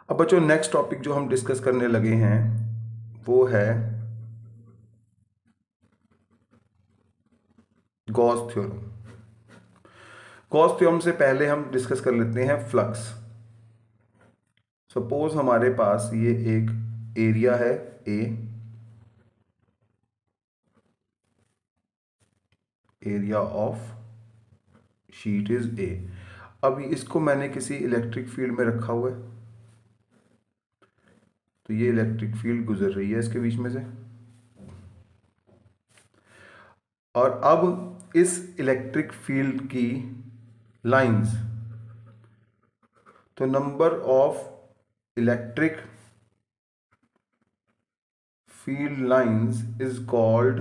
अब बच्चों next topic जो हम डिस्कस करने लगे हैं वो है गॉस थ्योरम। गॉस थ्योरम से पहले हम डिस्कस कर लेते हैं फ्लक्स। सपोज हमारे पास ये एक एरिया है A, area of sheet is A. अभी इसको मैंने किसी इलेक्ट्रिक फील्ड में रखा हुआ है, तो ये इलेक्ट्रिक फील्ड गुजर रही है इसके बीच में से। और अब इस इलेक्ट्रिक फील्ड की लाइंस, तो number of electric field lines is called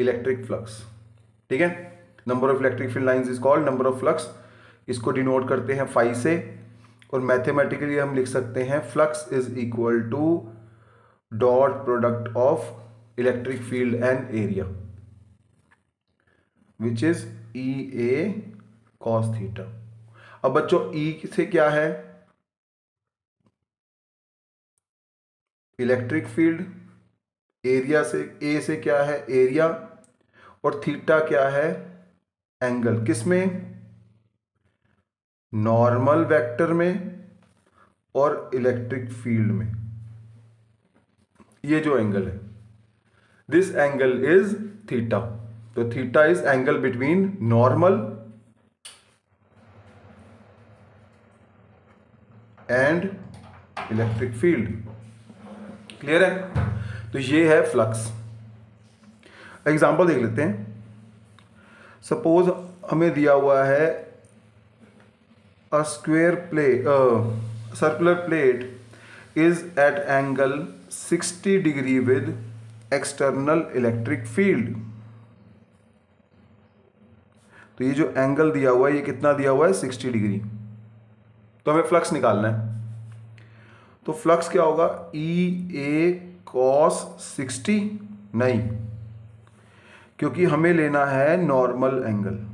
electric flux. ठीक है, number of electric field lines is called number of flux. इसको डिनोट करते हैं फाई से, और मैथमेटिकली हम लिख सकते हैं flux is equal to dot product of electric field and area which is E A cos theta. अब बच्चों ई से क्या है? Electric field. एरिया से, ए से क्या है? एरिया। और थीटा क्या है? एंगल। किसमें? नॉर्मल वेक्टर में और इलेक्ट्रिक फील्ड में। ये जो एंगल है, दिस एंगल इज थीटा। तो theta is angle between normal and electric field. Clear है? तो ये है फ्लक्स। एग्जांपल देख लेते हैं। सपोज हमें दिया हुआ है a square plate, circular plate is at angle 60 degree with external electric field. तो ये जो एंगल दिया हुआ है, ये कितना दिया हुआ है? 60 डिग्री। तो हमें फ्लक्स निकालना है। तो फ्लक्स क्या होगा? ई ए कॉस 60? नहीं, क्योंकि हमें लेना है नॉर्मल एंगल।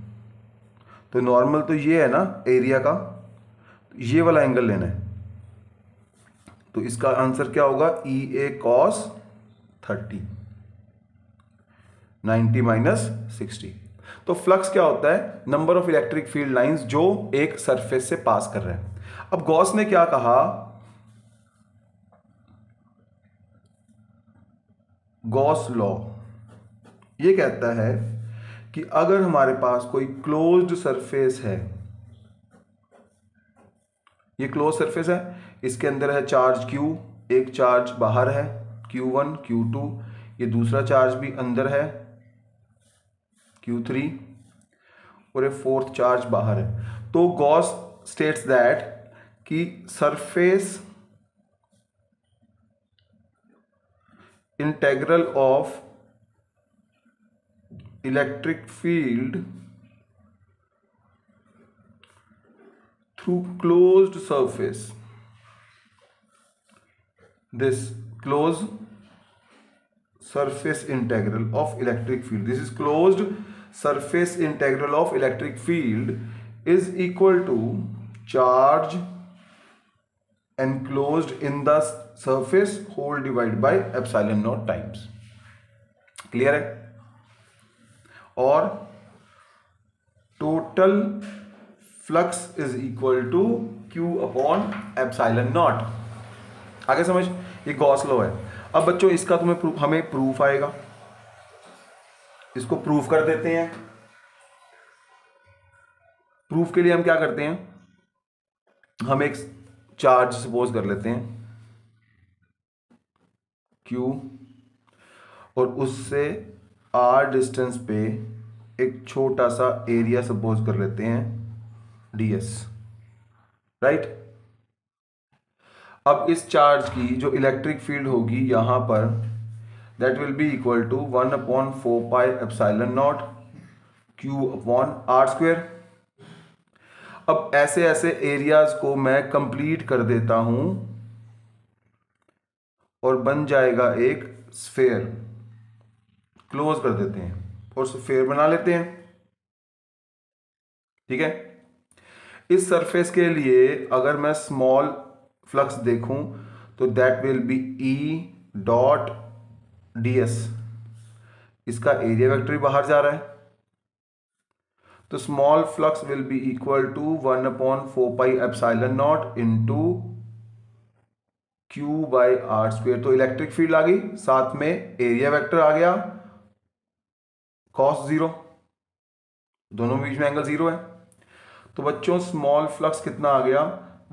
तो नॉर्मल तो ये है ना एरिया का, ये वाला एंगल लेना है। तो इसका आंसर क्या होगा? ई ए कॉस 30, 90 माइनस 60। तो फ्लक्स क्या होता है? Number of electric field lines जो एक सरफेस से पास कर रहे हैं। अब गॉस ने क्या कहा? गॉस लॉ ये कहता है कि अगर हमारे पास कोई क्लोज्ड सरफेस है, ये क्लोज सरफेस है, इसके अंदर है चार्ज Q, एक चार्ज बाहर है Q1 Q2, ये दूसरा चार्ज भी अंदर है Q3, और ये फोर्थ चार्ज बाहर है। तो गॉस स्टेट्स दैट कि surface integral of electric field through closed surface, this closed surface integral of electric field, this is closed surface integral of electric field is equal to charge enclosed in the surface whole divided by epsilon naught times। Clear है? और total flux is equal to Q upon epsilon naught. आगे समझ? ये Gauss law है। अब बच्चों इसका तुम्हें हमें प्रूफ आएगा, इसको प्रूफ कर देते हैं। प्रूफ के लिए हम क्या करते हैं? हम एक चार्ज सपोज कर लेते हैं Q, और उससे R डिस्टेंस पे एक छोटा सा एरिया सपोज कर लेते हैं ds, राइट। अब इस चार्ज की जो इलेक्ट्रिक फील्ड होगी यहां पर, that will be equal to 1 upon 4 pi epsilon naught Q upon R square. अब ऐसे ऐसे एरियाज को मैं कंप्लीट कर देता हूं और बन जाएगा एक स्फेयर। क्लोज कर देते हैं और स्फेयर बना लेते हैं। ठीक है? इस सरफेस के लिए अगर मैं स्मॉल फ्लक्स देखूं तो that will be E dot D S. इसका एरिया वेक्टर भी बाहर जा रहा है, तो small flux will be equal to 1/4πε0 into Q by R square. तो इलेक्ट्रिक फील्ड आ गई, साथ में एरिया वेक्टर आ गया cos 0, दोनों बीच में एंगल 0 है। तो बच्चों स्मॉल फ्लक्स कितना आ गया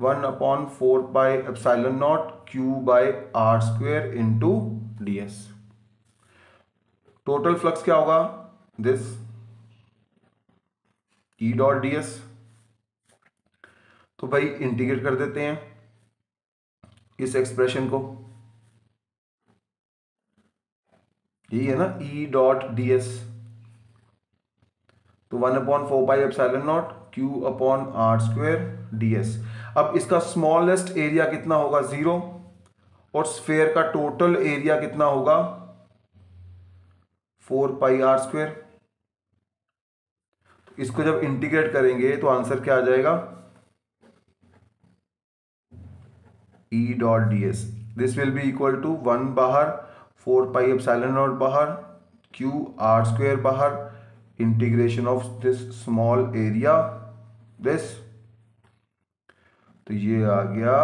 1/4πε0 Q by R square into D S. Total flux क्या होगा this E dot D S. तो भाई इंटीग्रेट कर देते हैं इस एक्सप्रेशन को, यही है ना ई डॉट डी एस। तो 1/4πε0 Q upon R square D S. अब इसका स्मॉलेस्ट एरिया कितना होगा 0 और स्फेयर का टोटल एरिया कितना होगा 4πr स्क्वेयर। तो इसको जब इंटीग्रेट करेंगे तो आंसर क्या आ जाएगा E dot D S. This will be equal to 1 बाहर 4πε0 बाहर क्यू आर स्क्वेयर बाहर integration of this small area this. तो ये आ गया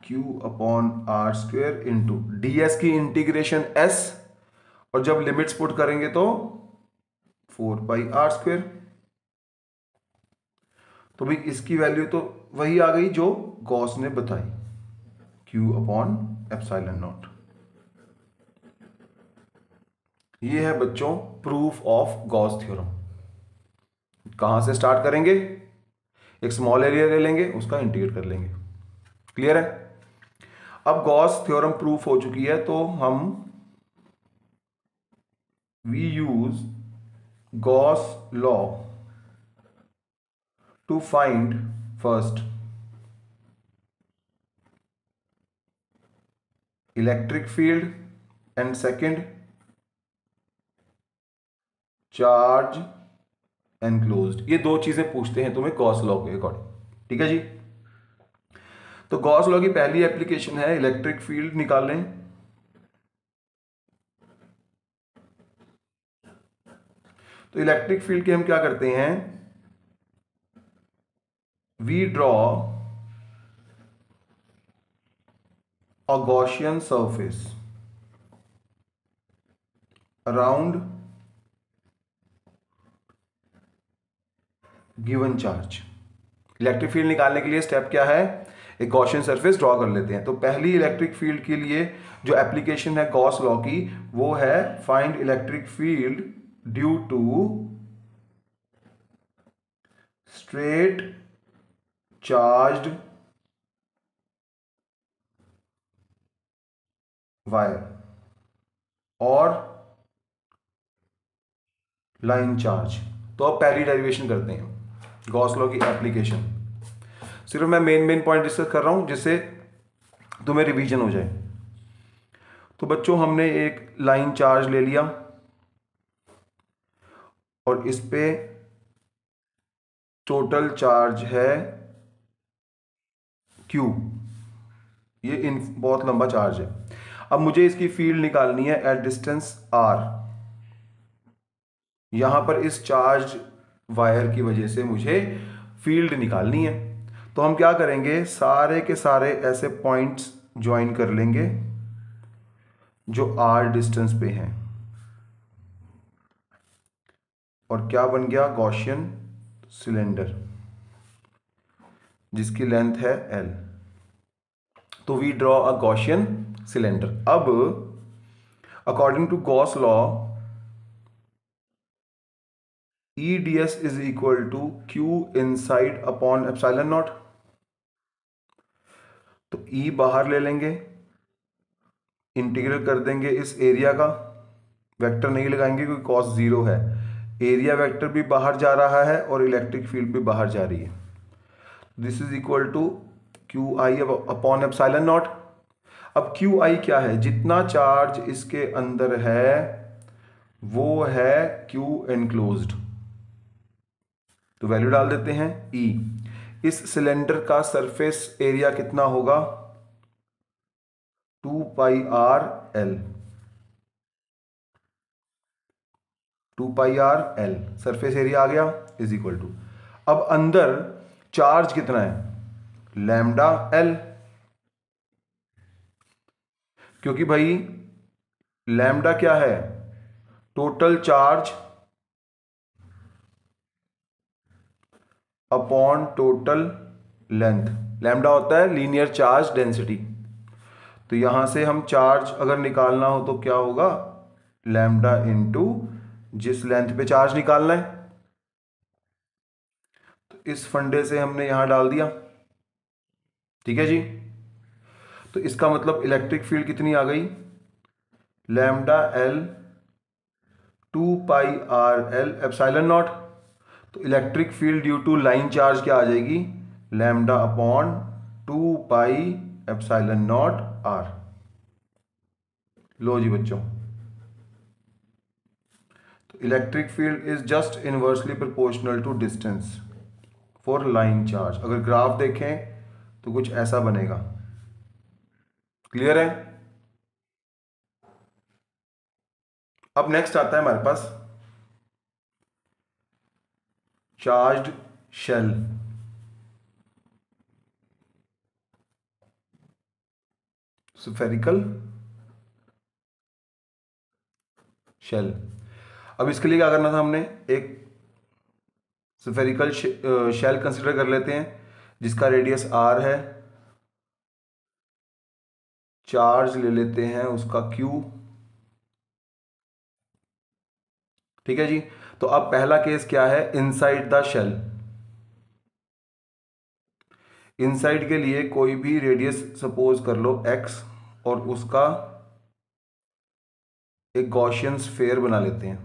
Q upon R square into D S की इंटीग्रेशन S, और जब लिमिट्स पुट करेंगे तो 4πr स्क्वेयर। तो भाई इसकी वैल्यू तो वही आ गई जो गॉस ने बताई, Q अपॉन ε0। ये है बच्चों प्रूफ ऑफ गॉस थ्योरम। कहां से स्टार्ट करेंगे, एक स्मॉल एरिया ले लेंगे, उसका इंटीग्रेट कर लेंगे। क्लियर है। अब गॉस थ्योरम प्रूफ हो चुकी है, तो हम we use Gauss law to find first electric field and second charge enclosed. ये दो चीजें पूछते हैं तुम्हें गॉस लॉ के अकॉर्डिंग। ठीक है जी। तो गॉस लॉ की पहली एप्लीकेशन है इलेक्ट्रिक फील्ड निकालने। तो इलेक्ट्रिक फील्ड के हम क्या करते हैं, we draw a Gaussian surface around given charge. Electric field निकालने के लिए स्टेप क्या है, एक गॉसियन सरफेस ड्रॉ कर लेते हैं। तो पहली इलेक्ट्रिक फील्ड के लिए जो एप्लीकेशन है गॉस लॉ की, वो है find electric field due to straight charged wire और लाइन चार्ज। तो अब पहली डेरिवेशन करते हैं गॉस लॉ की एप्लीकेशन। सिर्फ मैं मेन पॉइंट डिस्कस कर रहा हूं जिससे तुम्हें रिवीजन हो जाए। तो बच्चों हमने एक लाइन चार्ज ले लिया और इस पे टोटल चार्ज है Q। ये बहुत लंबा चार्ज है। अब मुझे इसकी फील्ड निकालनी है एट डिस्टेंस R। यहां पर इस चार्ज वायर की वजह से मुझे फील्ड निकालनी है। तो हम क्या करेंगे, सारे के सारे ऐसे पॉइंट्स ज्वाइन कर लेंगे जो R डिस्टेंस पे हैं, और क्या बन गया गॉसियन सिलेंडर जिसकी लेंथ है L। तो we draw a Gaussian cylinder. अब according to Gauss law E ds is equal to Q inside upon epsilon naught. तो E बाहर ले लेंगे, इंटीग्रल कर देंगे इस एरिया का, वेक्टर नहीं लगाएंगे क्योंकि cos 0 है। एरिया वेक्टर भी बाहर जा रहा है और इलेक्ट्रिक फील्ड भी बाहर जा रही है। This is equal to Q I upon epsilon naught. अब क्यू आई क्या है, जितना चार्ज इसके अंदर है वो है क्यू एनक्लोज्ड। तो वैल्यू डाल देते हैं E। इस सिलेंडर का सरफेस एरिया कितना होगा? 2πr_L। 2πr_L सरफेस एरिया आ गया इज इक्वल टू, अब अंदर चार्ज कितना है? λL, क्योंकि भाई लैम्डा क्या है? Total charge upon total length. Lambda होता है लीनियर चार्ज डेंसिटी। तो यहां से हम चार्ज अगर निकालना हो तो क्या होगा? लैम्डा इनटू जिस लेंथ पे चार्ज निकालना है। तो इस फंडे से हमने यहां डाल दिया, ठीक है जी। तो इसका मतलब इलेक्ट्रिक फील्ड कितनी आ गई? λL 2πr_L epsilon naught. तो electric field due to line charge क्या आ जाएगी? Lambda upon 2πε0r। लो जी बच्चों, तो electric field is just inversely proportional to distance for line charge. अगर ग्राफ देखें तो कुछ ऐसा बनेगा। क्लियर है? अब नेक्स्ट आता है हमारे पास चार्ज्ड शेल। Spherical shell. अब इसके लिए क्या करना था हमने? एक स्फेरिकल शेल कंसीडर कर लेते हैं जिसका रेडियस r है। चार्ज ले लेते हैं उसका q, ठीक है जी। तो अब पहला केस क्या है? Inside the shell. इनसाइड के लिए कोई भी रेडियस सपोज कर लो x और उसका एक गॉसियन स्फीयर बना लेते हैं।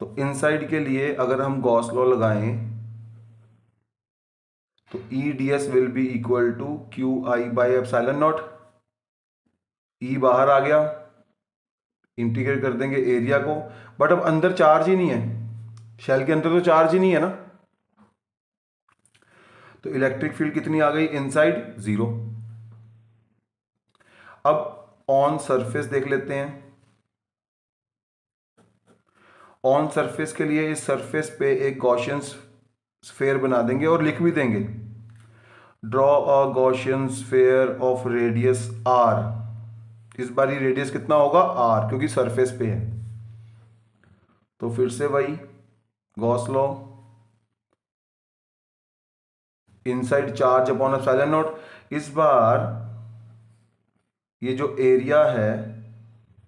तो इनसाइड के लिए अगर हम गॉस लॉ लगाएं तो EDS will be equal to QI/ε0। E बाहर आ गया, इंटीग्रेट कर देंगे एरिया को, बट अब अंदर चार्ज ही नहीं है। शेल के अंदर तो चार्ज ही नहीं है ना। तो इलेक्ट्रिक फील्ड कितनी आ गई? इनसाइड 0। अब ऑन सरफेस देख लेते हैं। ऑन सरफेस के लिए इस सरफेस पे एक गॉसियन स्फीयर बना देंगे और लिख भी देंगे draw a Gaussian sphere of radius r। इस बार ये रेडियस कितना होगा? r, क्योंकि सरफेस पे है। तो फिर से वही Gauss law, inside charge upon epsilon not. इस बार ये जो एरिया है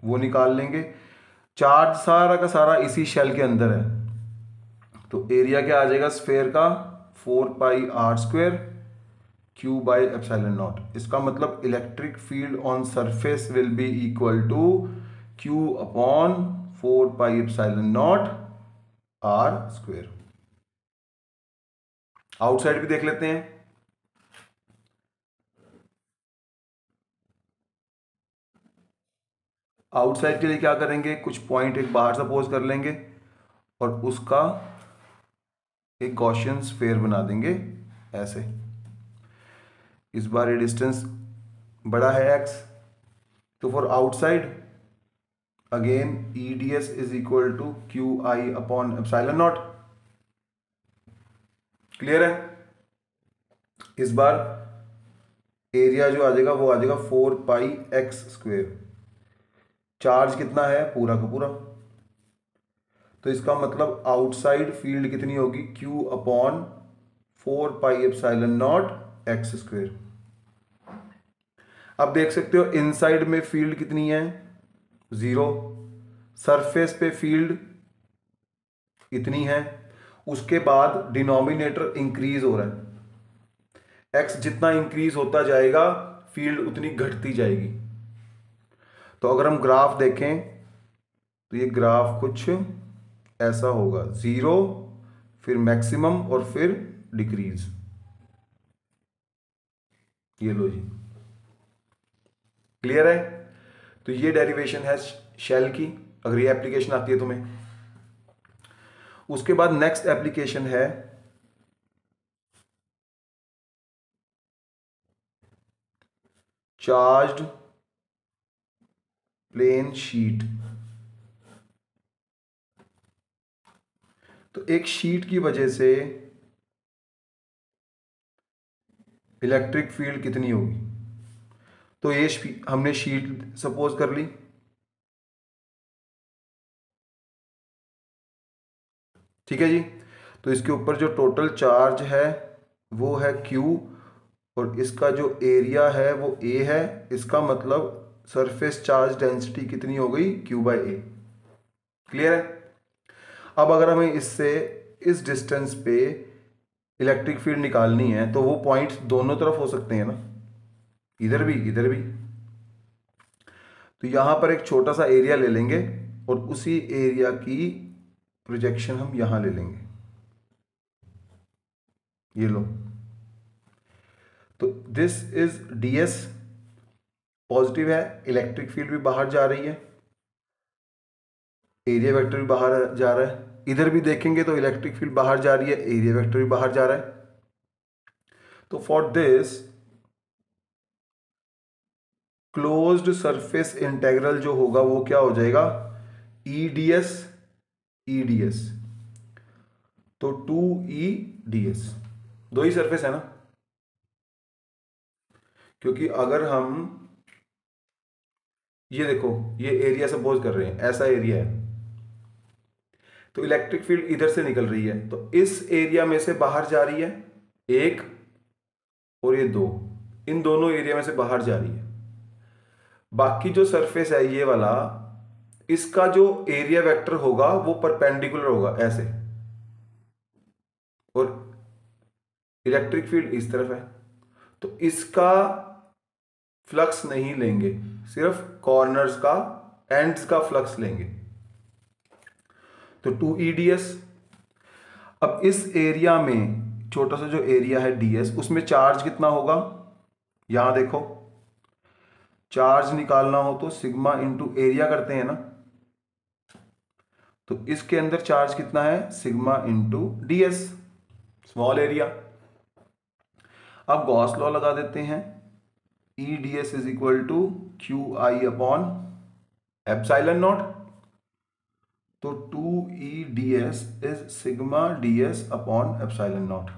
वो निकाल लेंगे। चार्ज सारा का सारा इसी शेल के अंदर है, तो एरिया क्या आ जाएगा स्फीयर का? 4πr² Q/ε0। इसका मतलब electric field on surface will be equal to Q upon 4πε0 r²। Outside भी देख लेते हैं। आउटसाइड के लिए क्या करेंगे? कुछ पॉइंट एक बाहर सपोज कर लेंगे और उसका एक गॉसियन स्फीयर बना देंगे ऐसे। इस बार ये डिस्टेंस बड़ा है x, तो for outside again EDS is equal to QI/ε0। Clear है? इस बार एरिया जो आ जाएगा वो आ जाएगा 4πx²। चार्ज कितना है? पूरा का पूरा। तो इसका मतलब आउटसाइड फील्ड कितनी होगी? Q upon 4πε0 x²। अब देख सकते हो इनसाइड में फील्ड कितनी है? 0। सरफेस पे फील्ड इतनी है। उसके बाद डिनोमिनेटर इंक्रीज हो रहा है। x जितना इंक्रीज होता जाएगा फील्ड उतनी घटती जाएगी। तो अगर हम ग्राफ देखें तो ये ग्राफ कुछ ऐसा होगा, 0 फिर मैक्सिमम और फिर डिक्रीज। ये लो जी, क्लियर है? तो ये डेरिवेशन है शेल की, अगर ये एप्लीकेशन आती है तुम्हें। उसके बाद नेक्स्ट एप्लीकेशन है चार्ज्ड प्लेन शीट। तो एक शीट की वजह से इलेक्ट्रिक फील्ड कितनी होगी? तो ये हमने शीट सपोज कर ली, ठीक है जी। तो इसके ऊपर जो टोटल चार्ज है वो है Q, और इसका जो एरिया है वो A है। इसका मतलब सरफेस चार्ज डेंसिटी कितनी हो गई? Q/A। क्लियर है? अब अगर हमें इससे इस डिस्टेंस पे इलेक्ट्रिक फील्ड निकालनी है तो वो पॉइंट्स दोनों तरफ हो सकते हैं ना, इधर भी इधर भी। तो यहां पर एक छोटा सा एरिया ले लेंगे और उसी एरिया की प्रोजेक्शन हम यहां ले लेंगे, ये लो। तो दिस इज ds, पॉजिटिव है, इलेक्ट्रिक फील्ड भी बाहर जा रही है, एरिया वेक्टर भी बाहर जा रहा है। इधर भी देखेंगे तो इलेक्ट्रिक फील्ड बाहर जा रही है, एरिया वेक्टर भी बाहर जा रहा है। तो for this closed surface integral जो होगा वो क्या हो जाएगा? EDS। तो 2EDS, दो ही सरफेस है ना, क्योंकि अगर हम ये देखो, ये एरिया सपोज कर रहे हैं, ऐसा एरिया है, तो इलेक्ट्रिक फील्ड इधर से निकल रही है, तो इस एरिया में से बाहर जा रही है एक, और ये दो, इन दोनों एरिया में से बाहर जा रही है। बाकी जो सरफेस है ये वाला, इसका जो एरिया वेक्टर होगा वो परपेंडिकुलर होगा ऐसे, और इलेक्ट्रिक फील्ड इस तरफ है, तो इसका फ्लक्स नहीं लेंगे, सिर्फ कॉर्नर्स का, एंड्स का फ्लक्स लेंगे। तो 2EDS। अब इस एरिया में छोटा सा जो एरिया है DS, उसमें चार्ज कितना होगा? यहां देखो, चार्ज निकालना हो तो सिग्मा इंटू एरिया करते हैं ना, तो इसके अंदर चार्ज कितना है? Sigma into DS, small area. अब गॉस लॉ लगा देते हैं, EDS is equal to QI upon epsilon naught. तो 2EDS is sigma DS upon epsilon naught.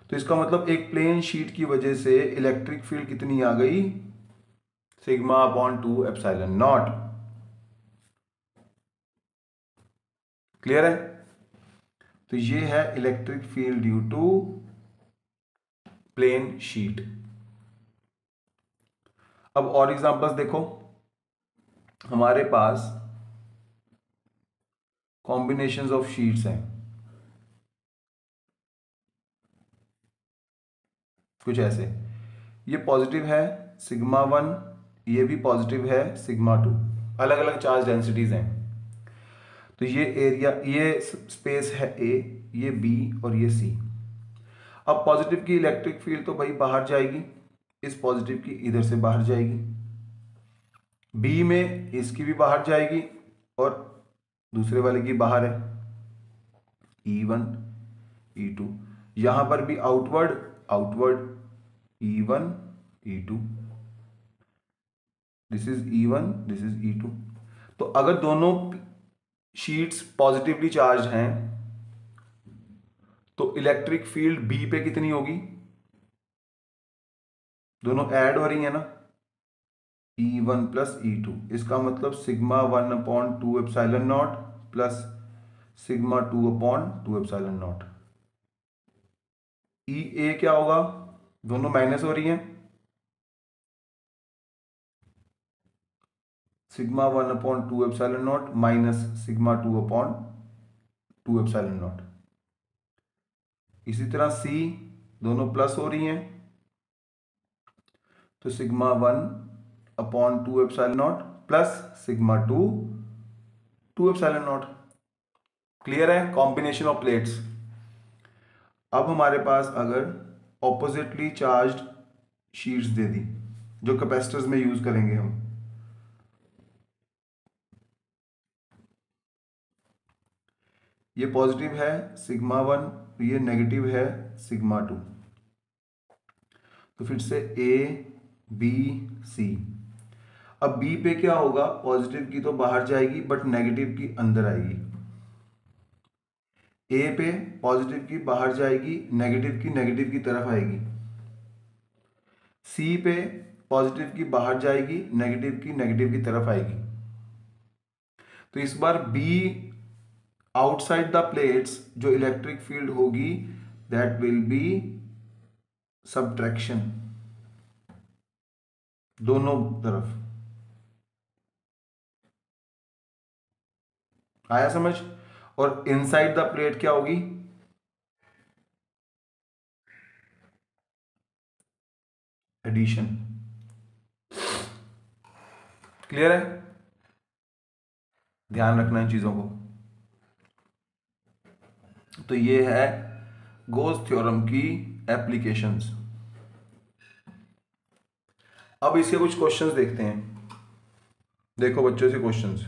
तो इसका मतलब एक प्लेन शीट की वजह से इलेक्ट्रिक फील्ड कितनी आ गई? Sigma upon 2 epsilon naught. Clear है? तो ये है electric field due to plane sheet. अब और एग्जांपल्स देखो, हमारे पास कॉम्बिनेशंस ऑफ शीट्स हैं कुछ ऐसे, ये पॉजिटिव है सिग्मा 1, ये भी पॉजिटिव है सिग्मा 2, अलग अलग चार्ज डेंसिटीज हैं। तो ये एरिया, ये स्पेस है A, ये B और ये C। अब पॉजिटिव की इलेक्ट्रिक फील्ड तो भाई बाहर जाएगी, इस पॉजिटिव की इधर से बाहर जाएगी, B में इसकी भी बाहर जाएगी और दूसरे वाले की बाहर है, E1 E2। यहां पर भी outward outward, E1 E2, this is E1, this is E2। तो अगर दोनों शीट्स पॉजिटिवली चार्ज हैं तो इलेक्ट्रिक फील्ड बी पे कितनी होगी? दोनों ऐड हो रही है ना, E1 प्लस E2। इसका मतलब sigma 1 upon 2 epsilon naught plus sigma 2 upon 2 epsilon naught. EA क्या होगा? दोनों माइनस हो रही हैं, sigma 1 upon 2 epsilon naught minus sigma 2 upon 2 epsilon naught. इसी तरह C, दोनों प्लस हो रही हैं, तो sigma 1 upon 2 epsilon naught plus sigma 2 2 epsilon naught. Clear है? Combination of plates. अब हमारे पास अगर ऑपोजिटली चार्ज्ड शीट्स दे दी, जो कैपेसिटर्स में यूज करेंगे हम, ये पॉजिटिव है सिग्मा 1, ये नेगेटिव है सिग्मा 2। तो फिर से A बी सी। अब बी पे क्या होगा, पॉजिटिव की तो बाहर जाएगी बट नेगेटिव की अंदर आएगी। ए पे पॉजिटिव की बाहर जाएगी, नेगेटिव की तरफ आएगी। सी पे पॉजिटिव की बाहर जाएगी, नेगेटिव की तरफ आएगी। तो इस बार बी आउटसाइड द प्लेट्स जो इलेक्ट्रिक फील्ड होगी दैट विल बी सबट्रैक्शन, दोनों तरफ। आया समझ? और इनसाइड द प्लेट क्या होगी, एडिशन। क्लियर है? ध्यान रखना इन चीजों को। तो ये है गोस थ्योरम की एप्लीकेशंस। अब इसके कुछ क्वेश्चंस देखते हैं। देखो बच्चों से क्वेश्चंस।